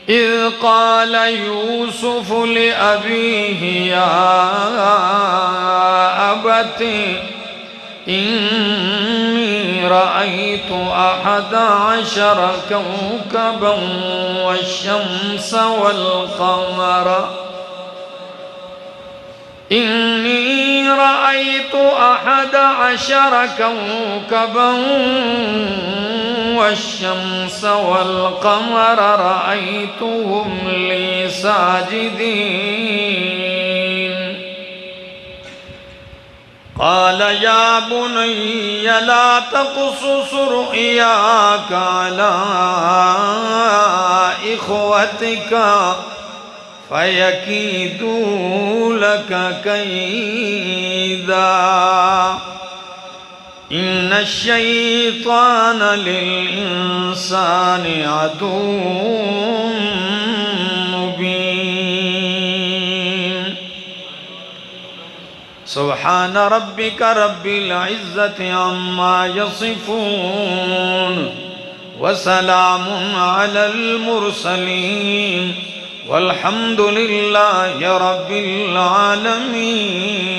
Is क़ाल Yusuf लिअबीह या अबती इन्नी रअयतु अहद अशर कौकबन वश्शम्स वल्क़मर इन्नी रअयतु अहद अशर कौकबन वश्शम्स वल्क़मर रअयतुहुम ली साजिदीन क़ाल या बुनय्य ला तक़्सुस रु'याका अला इख़्वतिका फ़यकीदू लक कैदा इन्न शैतान लिल-इंसानि अदुव्वुन मुबीन सुब्हान रब्बिका रब्बिल इज़्ज़ति अम्मा यसिफून व सलामुन अलल मुरसलीन वल्हम्दुलिल्लाहि रब्बिल आलमीन।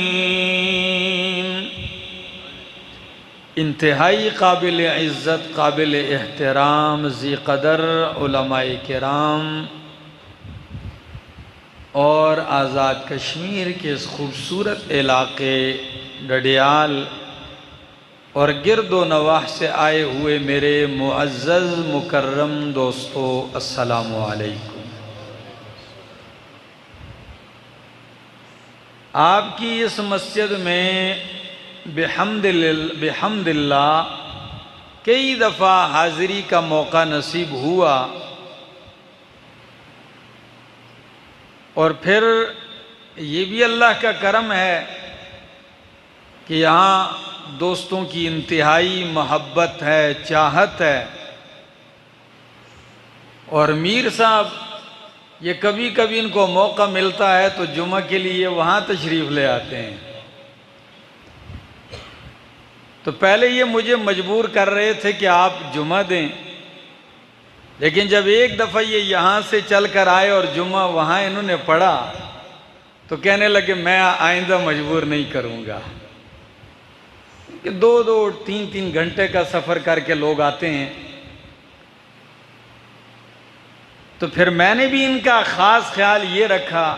इंतहाई काबिल इज़्ज़त, काबिल एहतराम, ज़ी क़दर उलमाए किराम और आज़ाद कश्मीर के इस खूबसूरत इलाक़े डडियाल और गिरदो नवाह से आए हुए मेरे मुअज़्ज़ज़ मुकर्रम दोस्तों, अस्सलामु अलैकुम। आपकी इस मस्जिद में बिहम्दिल्लाह कई दफ़ा हाज़िरी का मौका नसीब हुआ और फिर ये भी अल्लाह का करम है कि यहाँ दोस्तों की इंतहाई मोहब्बत है, चाहत है। और मीर साहब ये कभी कभी इनको मौका मिलता है तो जुमा के लिए वहाँ तशरीफ़ ले आते हैं। तो पहले ये मुझे मजबूर कर रहे थे कि आप जुमा दें, लेकिन जब एक दफ़ा ये यहाँ से चल कर आए और जुमा वहाँ इन्होंने पढ़ा तो कहने लगे मैं आइंदा मजबूर नहीं करूँगा। कि 2-2 3-3 घंटे का सफ़र करके लोग आते हैं। तो फिर मैंने भी इनका ख़ास ख्याल ये रखा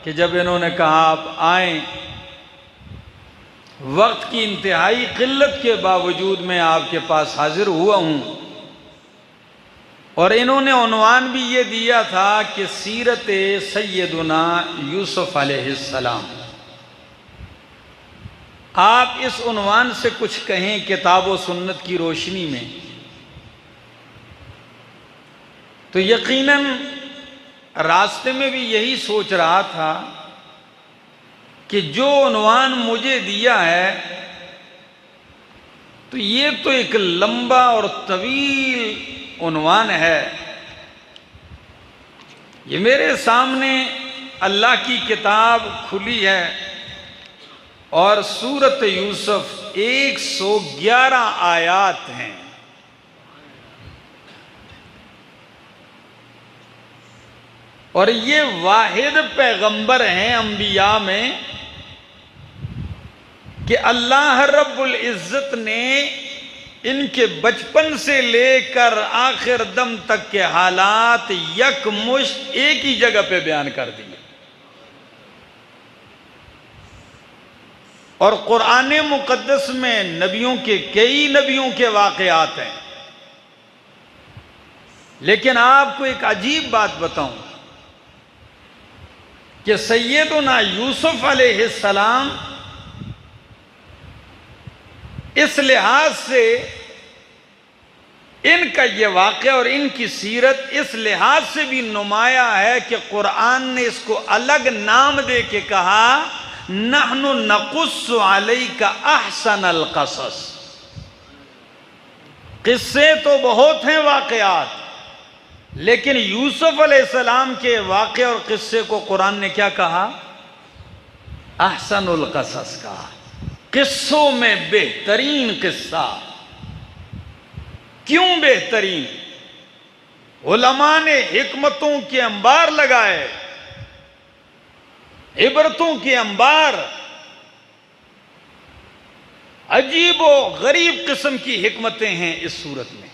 कि जब इन्होंने कहा आप आएँ, वक्त की इंतहाई क़िल्लत के बावजूद मैं आपके पास हाजिर हुआ हूँ। और इन्होंने उन्वान भी ये दिया था कि सीरत सैयदुना यूसुफ अलैहिस्सलाम। आप इस उन्वान से कुछ कहें किताब व सुन्नत की रोशनी में, तो यकीनन रास्ते में भी यही सोच रहा था कि जो उन्वान मुझे दिया है तो ये तो एक लंबा और तवील उन्वान है। ये मेरे सामने अल्लाह की किताब खुली है और सूरत यूसुफ 111 आयात हैं। और ये वाहिद पैगंबर हैं अंबिया में कि अल्लाह रब्बुल इज़्ज़त ने इनके बचपन से लेकर आखिर दम तक के हालात यकमुश्त एक ही जगह पे बयान कर दिए। और कुरान मुक़द्दस में नबियों के कई नबियों के वाक़यात हैं। लेकिन आपको एक अजीब बात बताऊं कि सैयदुना यूसुफ अलैहिस्सलाम इस लिहाज से इनका ये वाक़या और इनकी सीरत इस लिहाज से भी नुमाया है कि कुरान ने इसको अलग नाम दे के कहा, नहनु नकुस्सु अलैका अहसनल क़सस। किस्से तो बहुत हैं वाक़यात, लेकिन यूसुफ अलैहिस्सलाम के वाक़े और किस्से को कुरान ने क्या कहा? अहसनुल क़सस कहा। किस्सों में बेहतरीन किस्सा। क्यों बेहतरीन? उलमा ने हिकमतों के अंबार लगाए, इबरतों के अंबार, अजीब व गरीब किस्म की हिकमतें हैं इस सूरत में।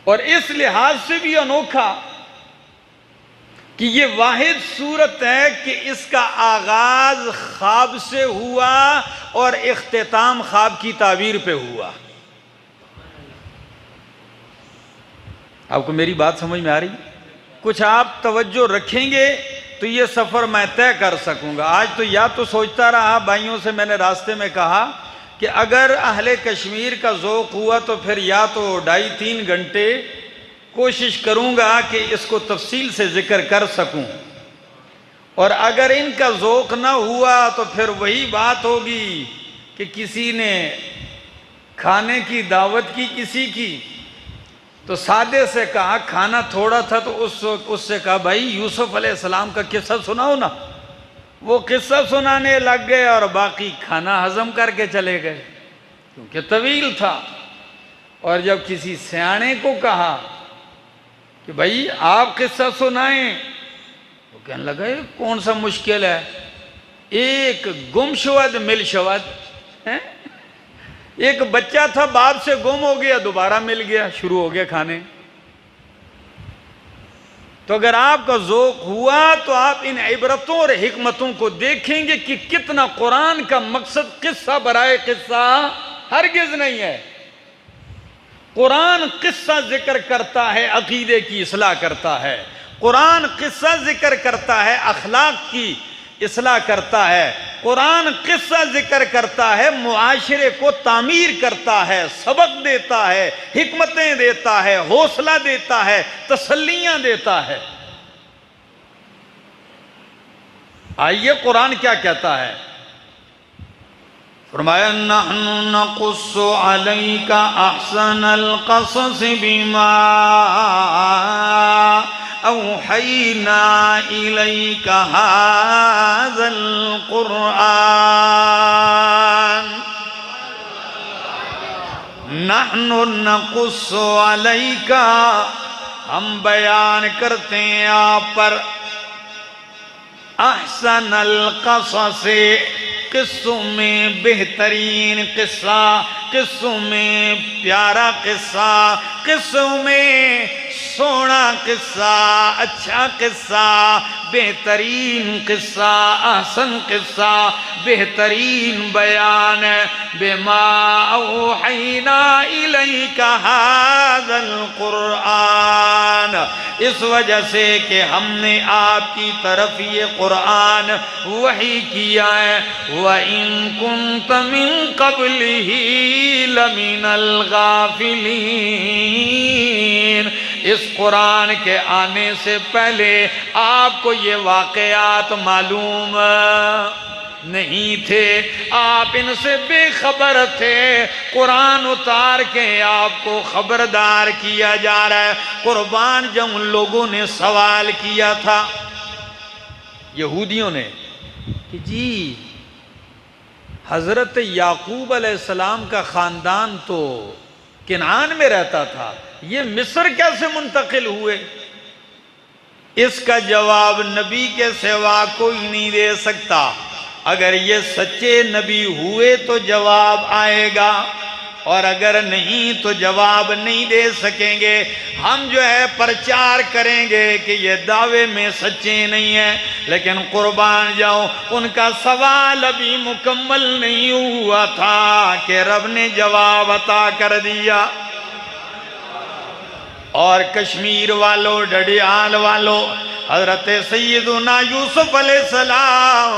और इस लिहाज से भी अनोखा कि ये वाहिद सूरत है कि इसका आगाज ख्वाब से हुआ और इख्तिताम ख्वाब की ताबीर पे हुआ। आपको मेरी बात समझ में आ रही? कुछ आप तवज्जो रखेंगे तो ये सफ़र मैं तय कर सकूंगा। आज तो या तो सोचता रहा, भाइयों से मैंने रास्ते में कहा कि अगर अहले कश्मीर का ज़ौक़ हुआ तो फिर या तो 2.5-3 घंटे कोशिश करूंगा कि इसको तफसील से जिक्र कर सकूं, और अगर इनका ज़ौक़ ना हुआ तो फिर वही बात होगी कि किसी ने खाने की दावत की किसी की, तो सादे से कहा खाना थोड़ा था तो उससे कहा भाई यूसुफ अलैहिस्सलाम का किस्सा सुनाओ ना। वो किस्सा सुनाने लग गए और बाकी खाना हजम करके चले गए क्योंकि तवील था। और जब किसी सियाने को कहा कि भाई आप किस्सा सुनाएं, तो कहने लगा ये कौन सा मुश्किल है, एक गुमशुवद मिलशुवद है। एक बच्चा था बाप से गुम हो गया, दोबारा मिल गया, शुरू हो गया खाने। तो अगर आपका ज़ौक़ हुआ तो आप इन इबरतों और हिकमतों को देखेंगे कि कितना कुरान का मकसद किस्सा बराए किस्सा हरगिज़ नहीं है। कुरान किस्सा जिक्र करता है, अकीदे की इस्लाह करता है। कुरान किस्सा जिक्र करता है, अखलाक की इस्लाह करता है। कुरान किस्सा जिक्र करता है, मुआशरे को तामीर करता है, सबक देता है, हिकमतें देता है, हौसला देता है, तसल्लियां देता है। आइए कुरान क्या कहता है। फरमाया नहनु नकुस्सु अलैका अहसनल क़सस बिमा औहैना इलैका हाज़ल क़ुरआन। नहनु नकुस्सु अलैका, हम बयान करते हैं आप पर, अहसनल क़सस, किस्सों में बेहतरीन किस्सा, किस्सों में प्यारा किस्सा, किस्सों में सोना किस्सा, अच्छा किस्सा, बेहतरीन किस्सा, अहसन किस्सा, बेहतरीन बयान, बिमा औहैना इलैका हाज़ल क़ुरआन, इस वजह से कि हमने आपकी तरफ ये कुरान वही किया है। व इन कुंत मिन क़ब्लिही लमिनल गाफ़िलीन, इस कुरान के आने से पहले आपको ये वाक़यात मालूम नहीं थे, आप इनसे बेखबर थे। कुरान उतार के आपको खबरदार किया जा रहा है। कुर्बान जब उन लोगों ने सवाल किया था, यहूदियों ने, कि जी हज़रत याकूब अलैहिस्सलाम का ख़ानदान तो किनान में रहता था, ये मिस्र कैसे मुंतकिल हुए? इसका जवाब नबी के सिवा कोई नहीं दे सकता। अगर ये सच्चे नबी हुए तो जवाब आएगा, और अगर नहीं तो जवाब नहीं दे सकेंगे। हम जो है प्रचार करेंगे कि ये दावे में सच्चे नहीं है, लेकिन कुर्बान जाओ उनका सवाल अभी मुकम्मल नहीं हुआ था कि रब ने जवाब अता कर दिया। और कश्मीर वालों, डडियाल वालों, हजरत सैयदुना यूसुफ अलैहिस्सलाम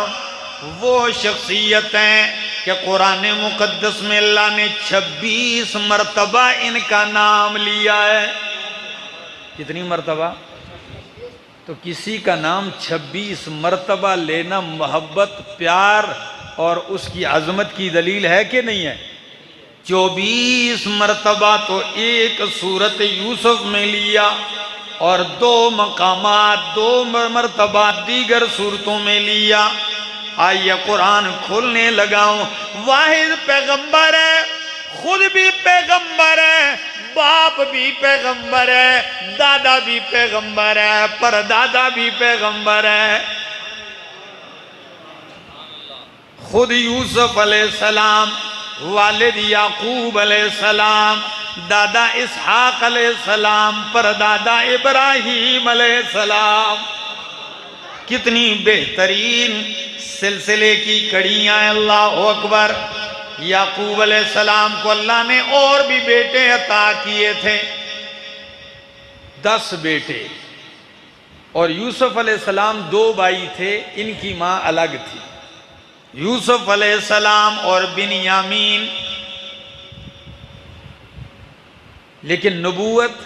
वो शख्सियत हैं कि कुरान मुकद्दस में अल्लाह ने 26 मरतबा इनका नाम लिया है। कितनी मरतबा? तो किसी का नाम 26 मरतबा लेना मोहब्बत, प्यार और उसकी अजमत की दलील है कि नहीं है? 24 मरतबा तो एक सूरत यूसुफ में लिया, और 2 मकामात 2 मरतबा दीगर सूरतों में लिया। आइए कुरान खोलने लगाऊं। वाहिद पैगंबर है, खुद भी पैगंबर है, बाप भी पैगंबर है, दादा भी पैगंबर है, परदादा भी पैगंबर है। खुद यूसुफ अलैहिस्सलाम, वालिद याकूब अलैहिस्सलाम, दादा इसहाक अलैहिस्सलाम, परदादा इब्राहीम अलैहिस्सलाम। कितनी बेहतरीन सिलसिले की कड़ियां हैं। अल्लाह अकबर। याकूब अलैहिस्सलाम को अल्लाह ने और भी बेटे अता किए थे, 10 बेटे। और यूसुफ अलैहिस्सलाम 2 भाई थे, इनकी मां अलग थी, यूसुफ अलैहिस्सलाम और बिन्यामीन। लेकिन नबूवत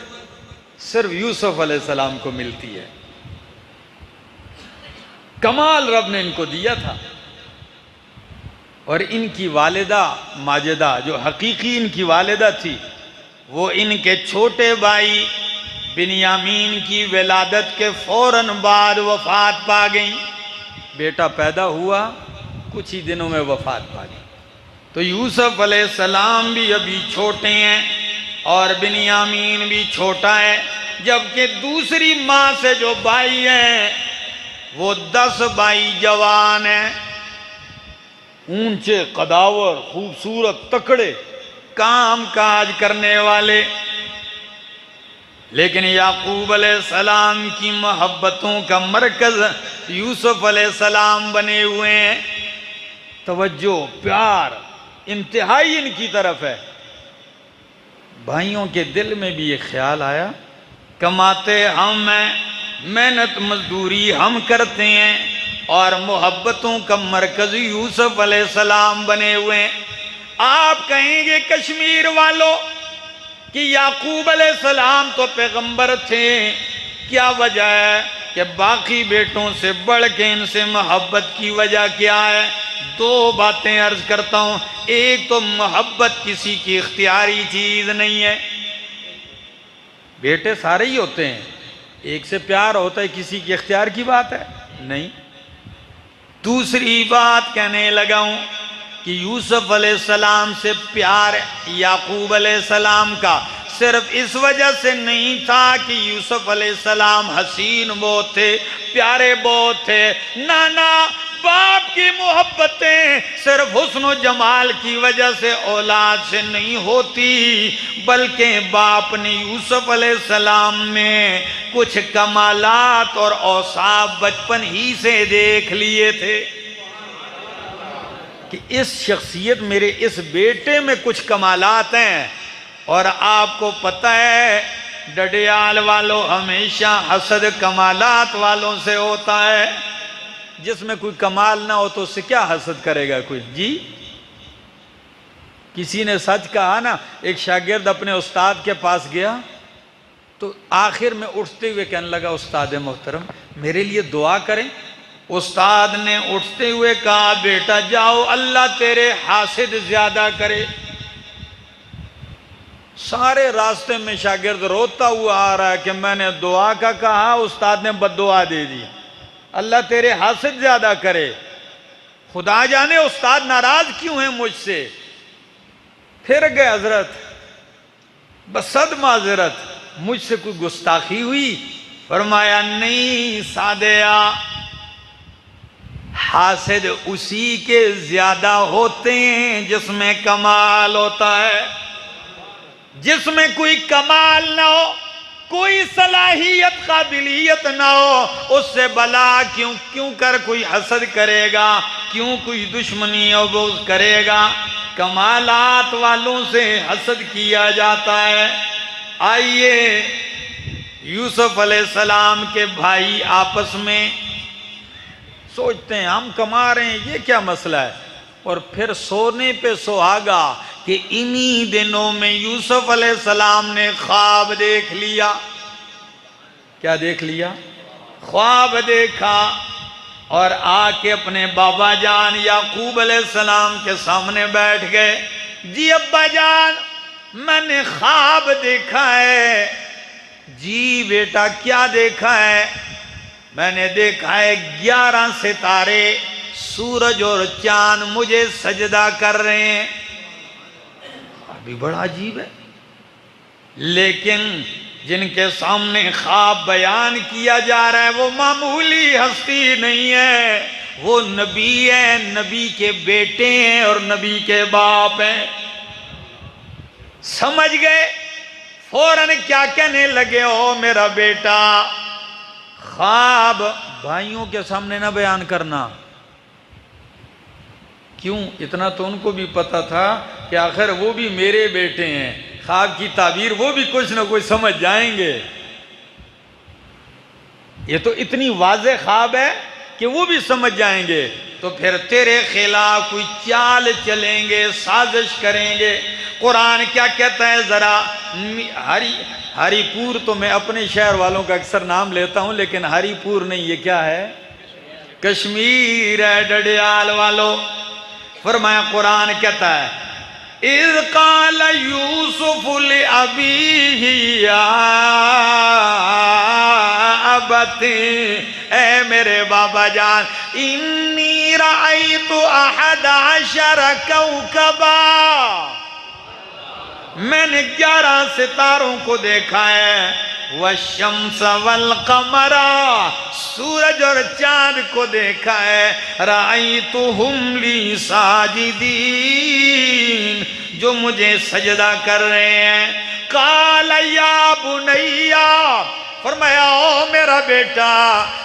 सिर्फ यूसुफ अलैहिस्सलाम को मिलती है। कमाल रब ने इनको दिया था। और इनकी वालिदा माजिदा, जो हकीकी इनकी वालिदा थी, वो इनके छोटे भाई बिन्यामीन की विलादत के फौरन बाद वफात पा गई। बेटा पैदा हुआ, कुछ ही दिनों में वफात पा गई। तो यूसुफ अलैहिस्सलाम भी अभी छोटे हैं और बिन्यामीन भी छोटा है, जबकि दूसरी माँ से जो भाई हैं वो 10 भाई जवान हैं, ऊंचे कदावर, खूबसूरत, तकड़े, काम काज करने वाले। लेकिन याकूब अलैहिस्सलाम की मोहब्बतों का मरकज यूसुफ अलैहिस्सलाम बने हुए हैं। तवज्जो, प्यार इंतहाई इनकी तरफ है। भाइयों के दिल में भी ये ख्याल आया, कमाते हम हैं, मेहनत मजदूरी हम करते हैं, और मोहब्बतों का मरकज यूसुफ अलैहिस्सलाम बने हुए हैं। आप कहेंगे कश्मीर वालों कि याकूब अलैहिस्सलाम तो पैगंबर थे, क्या वजह है कि बाकी बेटों से बढ़ के इनसे मोहब्बत की वजह क्या है? 2 बातें अर्ज करता हूं। एक तो मोहब्बत किसी की इख्तियारी चीज नहीं है, बेटे सारे ही होते हैं, एक से प्यार होता है, किसी की इख्तियार की बात है नहीं। दूसरी बात कहने लगा हूं कि यूसुफ अलैहिस्सलाम से प्यार याकूब अलैहिस्सलाम का सिर्फ इस वजह से नहीं था कि यूसुफ अलैहिस्सलाम हसीन बहुत थे, प्यारे बहुत थे। नाना बाप की मोहब्बतें सिर्फ हुस्न जमाल की वजह से औलाद से नहीं होती, बल्कि बाप ने यूसुफ अलैहिस्सलाम में कुछ कमालात और औसाफ बचपन ही से देख लिए थे कि इस शख्सियत, मेरे इस बेटे में कुछ कमालात हैं। और आपको पता है डडियाल वालों, हमेशा हसद कमालात वालों से होता है। जिसमें कोई कमाल ना हो तो उससे क्या हसद करेगा कोई जी? किसी ने सच कहा ना, एक शागिर्द अपने उस्ताद के पास गया तो आखिर में उठते हुए कहने लगा, उस्ताद मोहतरम मेरे लिए दुआ करें। उस्ताद ने उठते हुए कहा, बेटा जाओ, अल्लाह तेरे हासिद ज्यादा करे। सारे रास्ते में शागिर्द रोता हुआ आ रहा है कि मैंने दुआ का कहा, उस्ताद ने बद्दुआ दे दी, अल्लाह तेरे हासिद ज्यादा करे। खुदा जाने उस्ताद नाराज क्यों है मुझसे। फिर गए हजरत, बसद माजरत, मुझसे कोई गुस्ताखी हुई? फरमाया नहीं सादिया, हासिद उसी के ज्यादा होते हैं जिसमें कमाल होता है। जिसमें कोई कमाल ना हो, कोई सलाहियत काबिलियत ना हो, उससे भला क्यों कर कोई हसद करेगा, क्यों कोई दुश्मनी और बुग़्ज़ करेगा। कमालात वालों से हसद किया जाता है। आइए, यूसुफ अलैहिस्सलाम के भाई आपस में सोचते हैं हम कमा रहे हैं, ये क्या मसला है। और फिर सोने पे सुहागा कि इन्हीं दिनों में यूसुफ अलैहिस्सलाम ने ख्वाब देख लिया। क्या देख लिया? ख्वाब देखा और आके अपने बाबा जान याकूब अलैहिस्सलाम के सामने बैठ गए। जी अब्बा जान, मैंने ख्वाब देखा है। जी बेटा क्या देखा है? मैंने देखा है 11 सितारे, सूरज और चांद मुझे सजदा कर रहे हैं। अभी बड़ा अजीब है, लेकिन जिनके सामने ख्वाब बयान किया जा रहा है वो मामूली हस्ती नहीं है, वो नबी है, नबी के बेटे हैं और नबी के बाप हैं। समझ गए? फौरन क्या कहने लगे, ओ मेरा बेटा, ख्वाब भाइयों के सामने ना बयान करना। क्यों? इतना तो उनको भी पता था कि आखिर वो भी मेरे बेटे हैं, ख्वाब की ताबीर वो भी कुछ ना कुछ समझ जाएंगे। ये तो इतनी वाज़ेह ख्वाब है कि वो भी समझ जाएंगे। तो फिर तेरे खिलाफ कोई चाल चलेंगे, साजिश करेंगे। कुरान क्या कहता है जरा, हरिपुर तो मैं अपने शहर वालों का अक्सर नाम लेता हूं, लेकिन हरिपुर नहीं, ये क्या है? कश्मीर है, डडियाल वालों। फरमाया कुरान कहता है, इज़ क़ाल यूसुफ़ लिअबीही या अबती, ए मेरे बाबा जान, इन्नी रअयतु अहद अशर कौकबा, मैंने 11 सितारों को देखा है, वशम्स वल कमरा, सूरज और चांद को देखा है, रअयतुहुम ली साजिदीन, जो मुझे सजदा कर रहे हैं। काल या बुनैया, फरमाया ओ मेरा बेटा,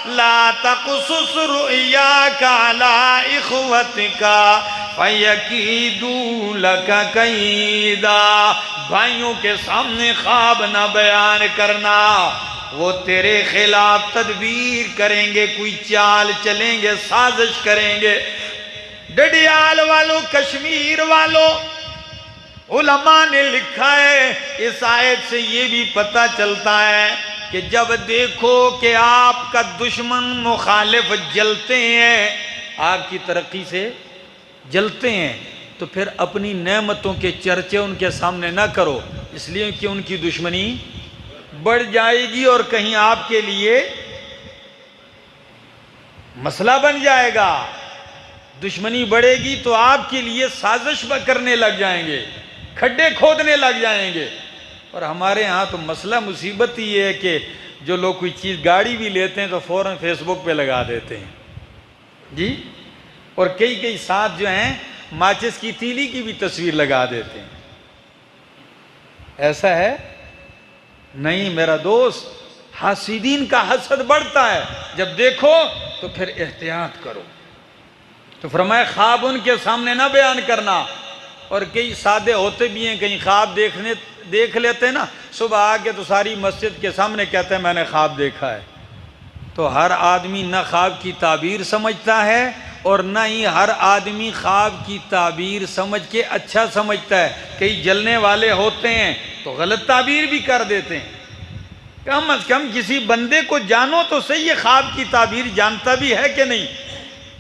ला तक़ुसुस रुअयाका अला इख़वतिका फयकीदू लका कैदा, भाइयों के सामने ख्वाब ना बयान करना, वो तेरे खिलाफ तदबीर करेंगे, कोई चाल चलेंगे, साजिश करेंगे। डडियाल वालों, कश्मीर वालों, उलमा ने लिखा है, इस आयत से ये भी पता चलता है कि जब देखो कि आपका दुश्मन मुखालिफ जलते हैं, आपकी तरक्की से जलते हैं, तो फिर अपनी नेमतों के चर्चे उनके सामने ना करो, इसलिए कि उनकी दुश्मनी बढ़ जाएगी और कहीं आपके लिए मसला बन जाएगा। दुश्मनी बढ़ेगी तो आपके लिए साजिश करने लग जाएंगे, खड्डे खोदने लग जाएंगे। और हमारे यहाँ तो मसला मुसीबत ही है कि जो लोग कोई चीज़ गाड़ी भी लेते हैं तो फ़ौरन फेसबुक पे लगा देते हैं जी, और कई कई साथ जो हैं माचिस की तीली की भी तस्वीर लगा देते हैं। ऐसा है नहीं मेरा दोस्त, हासिदीन का हसद बढ़ता है, जब देखो तो फिर एहतियात करो। तो फरमाया ख्वाब उनके सामने ना बयान करना। और कई सादे होते भी हैं, कहीं ख्वाब देख लेते हैं ना, सुबह आके तो सारी मस्जिद के सामने कहते हैं मैंने ख्वाब देखा है। तो हर आदमी न ख्वाब की ताबीर समझता है और न ही हर आदमी ख्वाब की ताबीर समझ के अच्छा समझता है। कई जलने वाले होते हैं तो गलत ताबीर भी कर देते हैं। कम अज कम किसी बंदे को जानो तो सही है ख्वाब की ताबीर जानता भी है कि नहीं।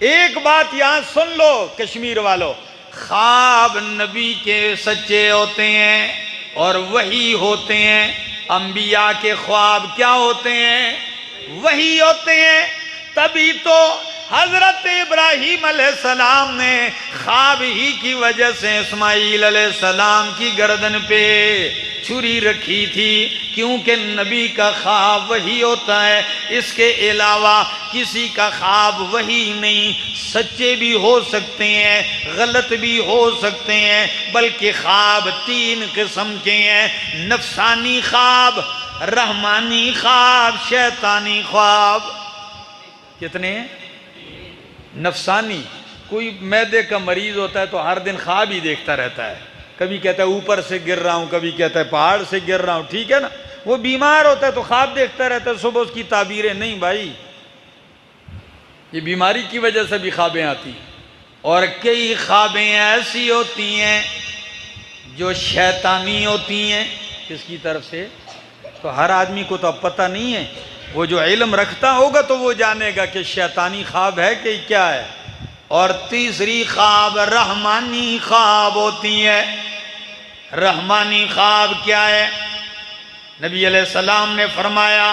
एक बात यहाँ सुन लो कश्मीर वालों, ख्वाब नबी के सच्चे होते हैं और वही होते हैं। अंबिया के ख्वाब क्या होते हैं? वही होते हैं। तभी तो हजरत इब्राहीम अलैहिस्सलाम ने ख्वाब ही की वजह से इस्माईल अलैहिस्सलाम की गर्दन पे छुरी रखी थी, क्योंकि नबी का ख्वाब वही होता है। इसके अलावा किसी का ख्वाब वही नहीं, सच्चे भी हो सकते हैं, गलत भी हो सकते हैं, बल्कि ख्वाब 3 किस्म के हैं। नफसानी ख्वाब, रहमानी ख्वाब, शैतानी ख्वाब। कितने? नफसानी, कोई मैदे का मरीज होता है तो हर दिन ख्वाब ही देखता रहता है, कभी कहता है ऊपर से गिर रहा हूँ, कभी कहता है पहाड़ से गिर रहा हूँ, ठीक है ना। वो बीमार होता है तो ख्वाब देखता रहता है, सुबह उसकी ताबीरें। नहीं भाई, ये बीमारी की वजह से भी ख्वाबें आती। और कई ख्वाबें ऐसी होती हैं जो शैतानी होती हैं। किसकी तरफ से? तो हर आदमी को तो अब पता नहीं है, वो जो इल्म रखता होगा तो वो जानेगा कि शैतानी ख्वाब है कि क्या है। और तीसरी ख्वाब रहमानी ख्वाब होती है। रहमानी ख्वाब क्या है? नबी अलैहिस्सलाम ने फरमाया,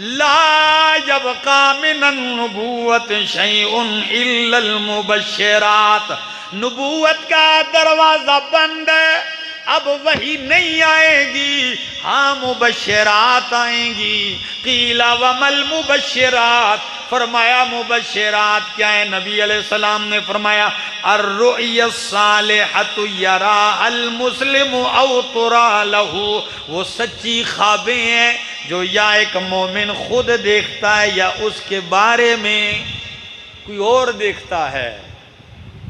ला यबका मिनन नबुव्वत शैउन इल्लल मुबश्शिरात। नबुव्वत का दरवाजा बंद है, अब वही नहीं आएगी, हाँ मुबश्शिरात आएंगी। क़ीला वमल मुबश्शिरात, फरमाया मुबश्शिरात क्या है? नबी अलैहिस्सलाम ने फरमाया अर्रुया सालिहतु यरा अल मुस्लिमु औ तुरा लहू, वो सच्ची ख्वाबें हैं जो या एक मोमिन खुद देखता है या उसके बारे में कोई और देखता है।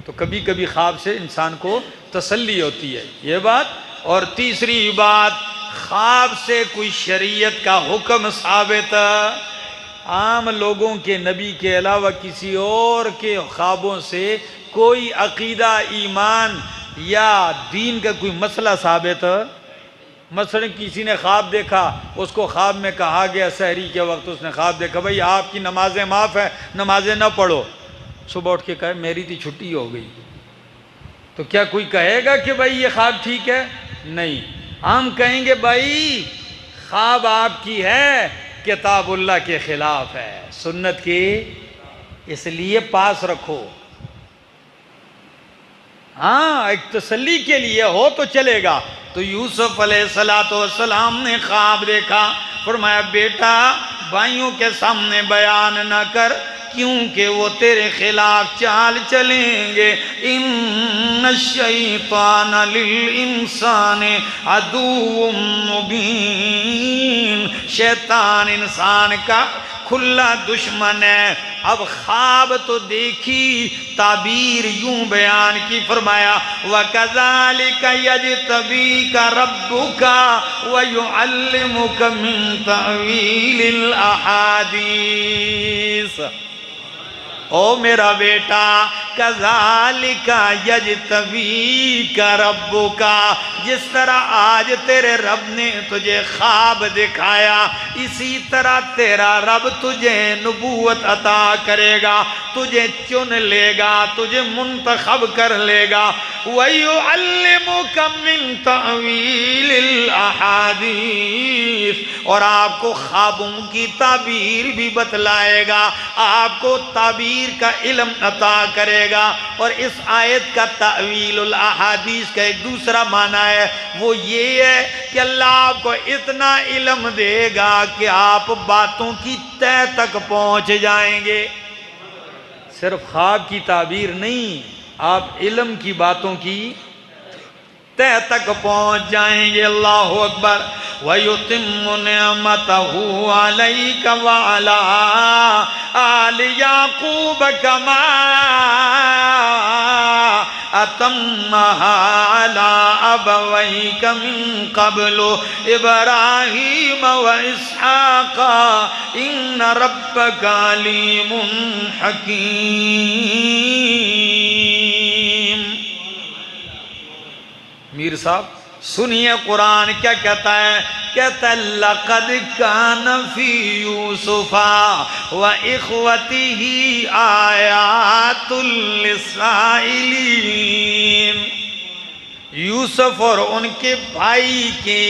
तो कभी कभी ख्वाब से इंसान को तसल्ली होती है, ये बात। और तीसरी बात, ख्वाब से कोई शरीयत का हुक्म साबित, आम लोगों के नबी के अलावा किसी और के ख्वाबों से कोई अकीदा, ईमान या दीन का कोई मसला साबित। मसलन किसी ने ख्वाब देखा, उसको ख्वाब में कहा गया सहरी के वक्त उसने ख्वाब देखा भाई आपकी नमाजें माफ़ है, नमाजें ना पढ़ो। सुबह उठ के कहे मेरी तो छुट्टी हो गई, तो क्या कोई कहेगा कि भाई ये ख्वाब ठीक है? नहीं, हम कहेंगे भाई ख्वाब आपकी है, किताबुल्लाह के खिलाफ है, सुन्नत की, इसलिए पास रखो। हाँ, एक तसल्ली के लिए हो तो चलेगा। तो यूसुफ अलैहिस्सलाम ने ख्वाब देखा, फरमाया बेटा भाइयों के सामने बयान न कर, क्योंकि वो तेरे खिलाफ चाल चलेंगे। इन्न शैतान लिल इंसाने अदुव्वुम मुबीन, शैतान इंसान का खुला दुश्मन है। अब ख्वाब तो देखी, ताबीर यूं बयान की, फरमाया वकज़ालिका यजतबीका रब्बुका व युअल्लिमुका मिन तावीलिल अहादीस। ओ मेरा बेटा, कज़ालिका यजतबीका रब्बुका, जिस तरह आज तेरे रब ने तुझे ख्वाब दिखाया, इसी तरह तेरा रब तुझे नबूवत अता करेगा, तुझे चुन लेगा, तुझे मुंतखब कर लेगा। वयुअल्लिमुका मिन तावीलिल अहादीस, और आपको ख्वाबों की ताबीर भी बतलाएगा, आपको ताबीर का इल्म अता करेगा। और इस आयत का तावीलुल अहादीस का एक दूसरा माना है, वो ये है कि अल्लाह आपको इतना इल्म देगा कि आप बातों की तह तक पहुंच जाएंगे। सिर्फ ख्वाब की ताबीर नहीं, आप इल्म की बातों की तह तक पहुंच जाएंगे। अल्लाहु अकबर। वयुतिम्मु निअमतहु अलैका व अला आलि याकूब कमा अतम्महा अला अबवैका मिन क़ब्लु इब्राहीम व इसहाक़ इन्न रब्बका अलीमुन हकीम। मीर साहब सुनिए कुरान क्या कहता है। कहता है लक़द कान फ़ी यूसुफ़ा व इख़्वतिही आयातुल लिस्साइलीन। यूसुफ और उनके भाई की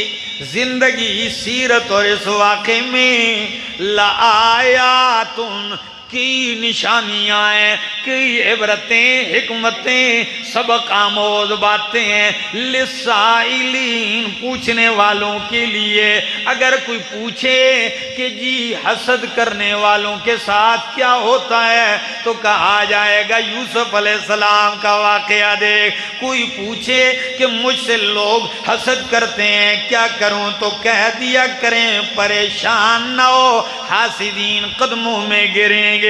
जिंदगी, सीरत और इस वाक़े में लायातुन की निशानियाँ हैं, कई इबरतें, हिकमतें, सबक आमोज बातें हैं। लिस्साइलीन, पूछने वालों के लिए। अगर कोई पूछे कि जी हसद करने वालों के साथ क्या होता है, तो कहा जाएगा यूसुफ अलैहिस्सलाम का वाक़या देख। कोई पूछे कि मुझसे लोग हसद करते हैं क्या करूं, तो कह दिया करें परेशान न हो, हासिदीन कदमों में गिरेंगे।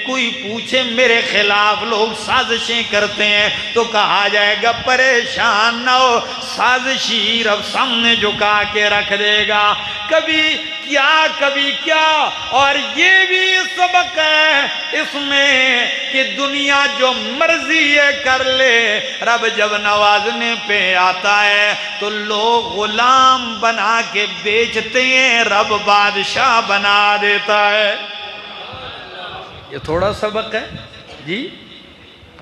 कोई पूछे मेरे खिलाफ लोग साजिशें करते हैं, तो कहा जाएगा परेशान न हो, साजिशी रब सामने झुका के रख देगा। कभी क्या। और ये भी सबक है इसमें कि दुनिया जो मर्जी है कर ले, रब जब नवाजने पे आता है तो लोग गुलाम बना के बेचते हैं, रब बादशाह बना देता है। ये थोड़ा सबक है जी।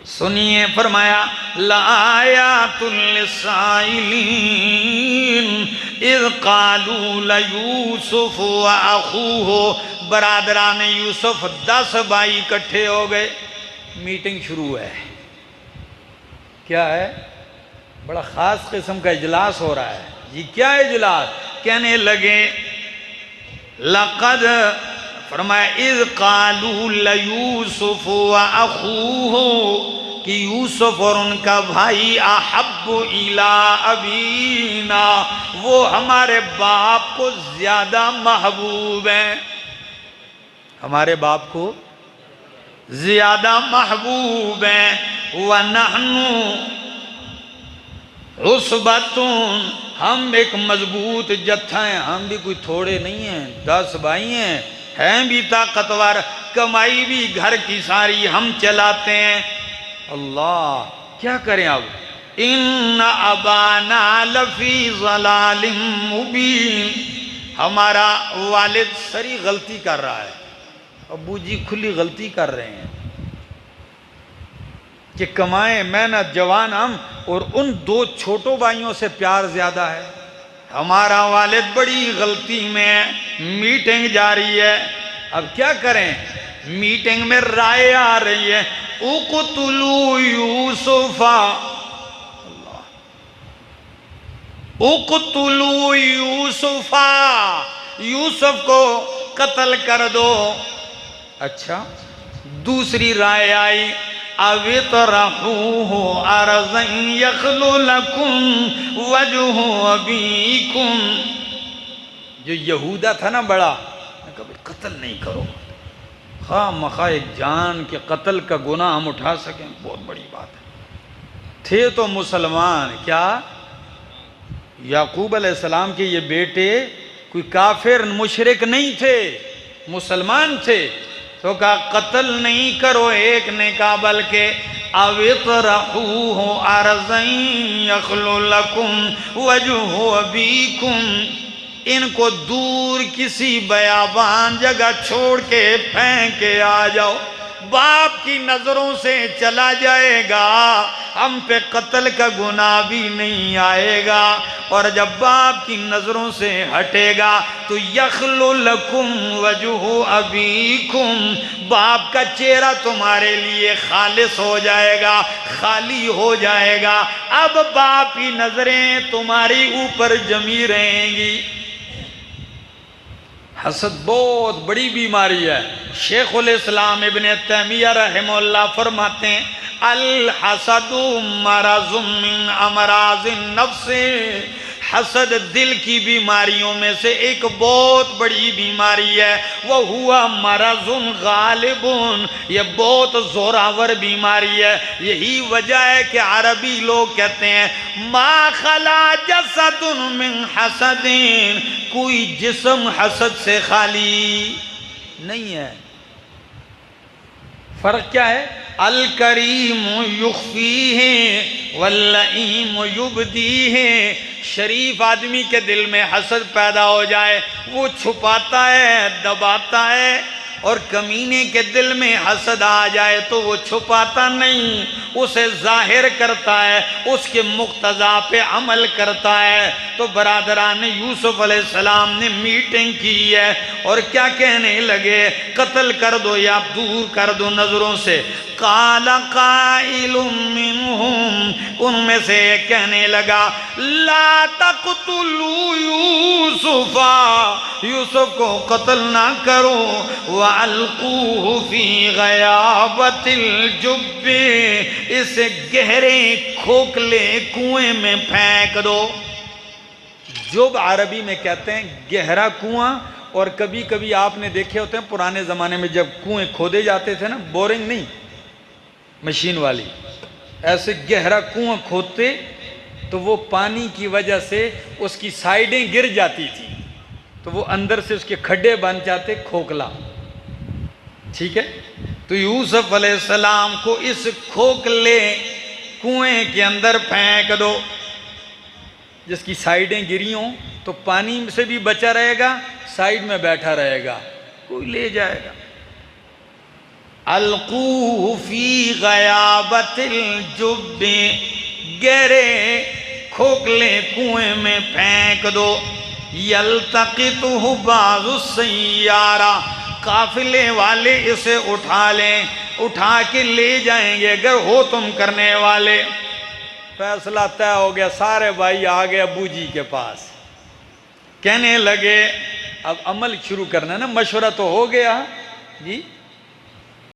सुनिए, फरमाया लायातुल लिस्साइलीन इज़ क़ालू लयूसुफ व अख़ूहु। बरादरान यूसुफ 10 भाई इकट्ठे हो गए, मीटिंग शुरू है। क्या है? बड़ा ख़ास किस्म का इजलास हो रहा है। ये क्या इजलास? कहने लगे लक़द, फरमाया इज़ क़ालू लयूसुफ़ व अख़ूहु, कि यूसुफ और उनका भाई अहब्बु इला अबीना, वो हमारे बाप को ज़्यादा महबूब हैं, हमारे बाप को ज़्यादा महबूब हैं। व नहनु उसबतुन, हम एक मजबूत जत्था हैं, हम भी कोई थोड़े नहीं हैं, 10 भाई हैं भी ताकतवर, कमाई भी घर की सारी हम चलाते हैं। अल्लाह, क्या करें अब? इन्न अबाना लफी ज़लालिम मुबीन, हमारा वालिद सरी गलती कर रहा है, अबू जी खुली गलती कर रहे हैं कि कमाएं मेहनत जवान हम, और उन 2 छोटों भाइयों से प्यार ज्यादा है। हमारा वालिद बड़ी गलती में है। मीटिंग जारी है, अब क्या करें? मीटिंग में राय आ रही है, उक़्तुलू यूसुफा, उक़्तुलू यूसुफा, यूसुफ को कत्ल कर दो। अच्छा, दूसरी राय आई, अवितरहूहु अर्ज़न यख़्लु लकुम वजहु अबीकुम, जो यहूदा था ना बड़ा, कभी कत्ल नहीं करो, हाँ मखा एक जान के कत्ल का गुनाह हम उठा सकें, बहुत बड़ी बात है। थे तो मुसलमान, क्या याकूब अलैहिस्सलाम के ये बेटे कोई काफिर मुशरिक नहीं थे, मुसलमान थे, तो कहा कत्ल नहीं करो, एक ने कहा बल्कि अवितरहूहु अर्ज़न यख़्लु लकुम वजहु अबीकुम, इनको दूर किसी बयाबान जगह छोड़ के फेंक के आ जाओ, बाप की नजरों से चला जाएगा, हम पे कत्ल का गुनाह भी नहीं आएगा, और जब बाप की नजरों से हटेगा तो यख़्लु लकुम वजहु अबीकुम, बाप का चेहरा तुम्हारे लिए खालिस हो जाएगा, खाली हो जाएगा, अब बाप की नजरें तुम्हारी ऊपर जमी रहेंगी। हसद बहुत बड़ी बीमारी है। शेखुल इस्लाम इब्न तैमिया रहमहुल्लाह फरमाते हैं, अल हसदु मरज़ुम मिन अमराज़िन नफ्स, हसद दिल की बीमारियों में से एक बहुत बड़ी बीमारी है। वह हुआ मरज़ुन गालिबुन, ये बहुत जोरावर बीमारी है। यही वजह है कि अरबी लोग कहते हैं मा खला जसदुन मिन हसदिन, कोई जिस्म हसद से खाली नहीं है। फर्क क्या है? अल करीम युख्फीहि वल्लईम युबदीहि, शरीफ आदमी के दिल में हसद पैदा हो जाए वो छुपाता है, दबाता है, और कमीने के दिल में हसद आ जाए तो वो छुपाता नहीं, उसे जाहिर करता है, उसके मुक्तजा पे अमल करता है। तो बरादरान यूसुफ अलैहिस्सलाम ने मीटिंग की है और क्या कहने लगे, कत्ल कर दो या दूर कर दो नजरों से। काला काइलुम मिनहुम, उनमें से कहने लगा ला तक़्तुलू यूसुफा, यूसुफ को कत्ल ना करो, वअल्क़ूहु फ़ी ग़याबतिल जुब्बि, इसे गहरे खोखले कुएं में फेंक दो। जुब अरबी में कहते हैं गहरा कुआं, और कभी कभी आपने देखे होते हैं पुराने ज़माने में जब कुएं खोदे जाते थे ना, बोरिंग नहीं मशीन वाली, ऐसे गहरा कुआं खोदते तो वो पानी की वजह से उसकी साइडें गिर जाती थी, तो वो अंदर से उसके खड्डे बन जाते, खोखला। ठीक है, तो यूसुफ अलैहिस्सलाम को इस खोखले कुएं के अंदर फेंक दो, जिसकी साइडें गिरी हों तो पानी से भी बचा रहेगा, साइड में बैठा रहेगा, कोई ले जाएगा। अलक़ूहु फ़ी ग़याबतिल जुब्बि, गहरे खोखले कुएं में फेंक दो। यल्तक़ितुहु बाज़ु सय्यारा, काफिले वाले इसे उठा लें, उठा के ले जाएंगे अगर हो तुम करने वाले। फैसला तय हो गया, सारे भाई आ गए अबू जी के पास, कहने लगे अब अमल शुरू करना ना, मशवरा तो हो गया जी,